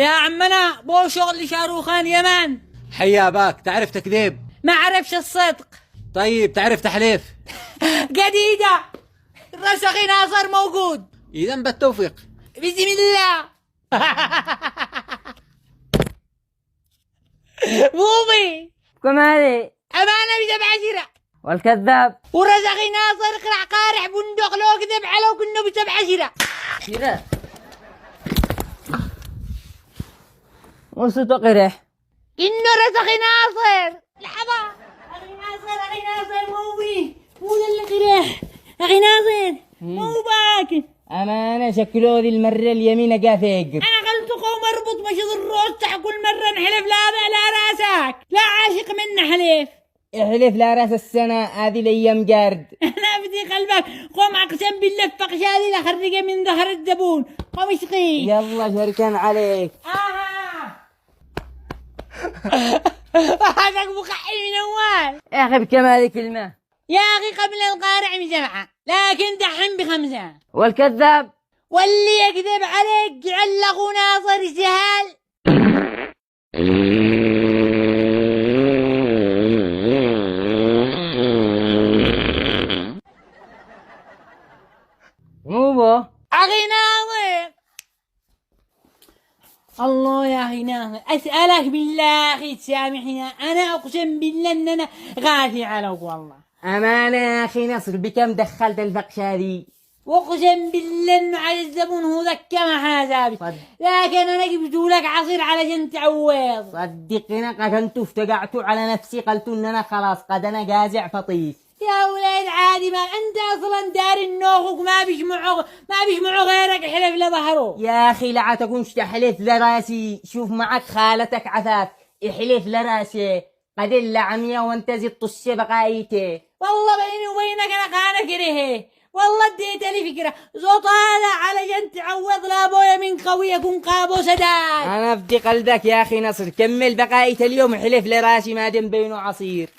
يا عمنا بو شغل شاروخان يمن. حيا باك، تعرف تكذب؟ ما عرفش الصدق. طيب تعرف تحليف؟ قديدة الرسخي ناصر موجود. إذا بالتوفيق. بسم الله. بوبي كمالي أمانة بسبع شرع. والكذاب ورزقي ناصر اقرع قارح بندق لو كذب على كنه بسبع شرع. شراء وصوت قرح إنه رزقي ناصر. لحظة أخي ناصر موي مو اللي قرح. أخي ناصر مو باك. أنا شكله ذي المرة اليمين قافق. أنا قلت قوم اربط مشط الروس تاع كل مرة نحلف لا راسك لا عاشق منا حليف. احلف لا راس السنة هذه الأيام جارد. أنا بدي قلبك قوم أقسم بالله فقشالي لخرجة من ظهر الزبون. قوم اشقي يلا شركان عليك. هذاك بقعي من أول. يا أخي بكمالي كلمة. يا أخي قبل القارع بجمعة لكن دحين بخمسة. والكذاب واللي يكذب عليك جعل له ناصر سهل. مو بو أخي ناصر الله يا أخي ناصر أسألك بالله أخي تسامحني. أنا أقسم بالله إن أنا غافي عليك والله. أمانة يا أخي نصر بكم دخلت الفقش هذه؟ وأقسم بالله إنه على الزبون هو ذكى ما حسابي. لكن أنا جبت لك عصير علشان تعوض. صدقني قد انتوا افتقعتوا على نفسي قلتوا إن أنا خلاص قد أنا جازع فطيس. يا ولاد عادي ما أنت أصلا دار النوخك ما بيجمعوا غيرك حلف لظهره. يا أخي لا تكونش تحلف لراسي. شوف معك خالتك عفاف احلف لراسي قد اللعمية وانت زدت السبقايته. والله بيني وبينك أنا كرهه. والله اديت لي فكرة زوط هذا علشان تعوض لابويا من قوي يكون قابو سداد. أنا بدي قلبك يا أخي نصر كمل بقايته اليوم حلف لراسي ما دم بينه عصير.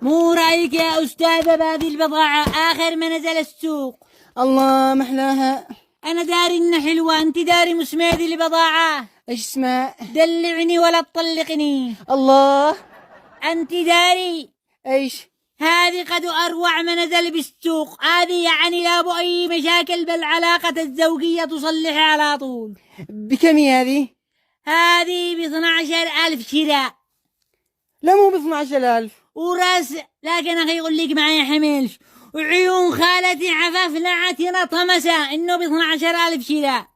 مو رأيك يا أستاذة بهذه البضاعة آخر ما نزل السوق؟ الله محلاها. أنا داري إنها حلوة أنت داري مسميدي البضاعة. ايش اسمها؟ دلعني ولا تطلقني. الله أنت داري ايش؟ هذه قد أروع ما نزل بالسوق. هذه يعني لا بو أي مشاكل بالعلاقة الزوجية تصلح على طول. بكم هذه؟ هذه ب12,000 شراء. لا مو ب12,000 وراس لكن أخي يقول لك معي حملش. وعيون خالتي عفاف نعتنا طمسة إنه ب12,000 شراء.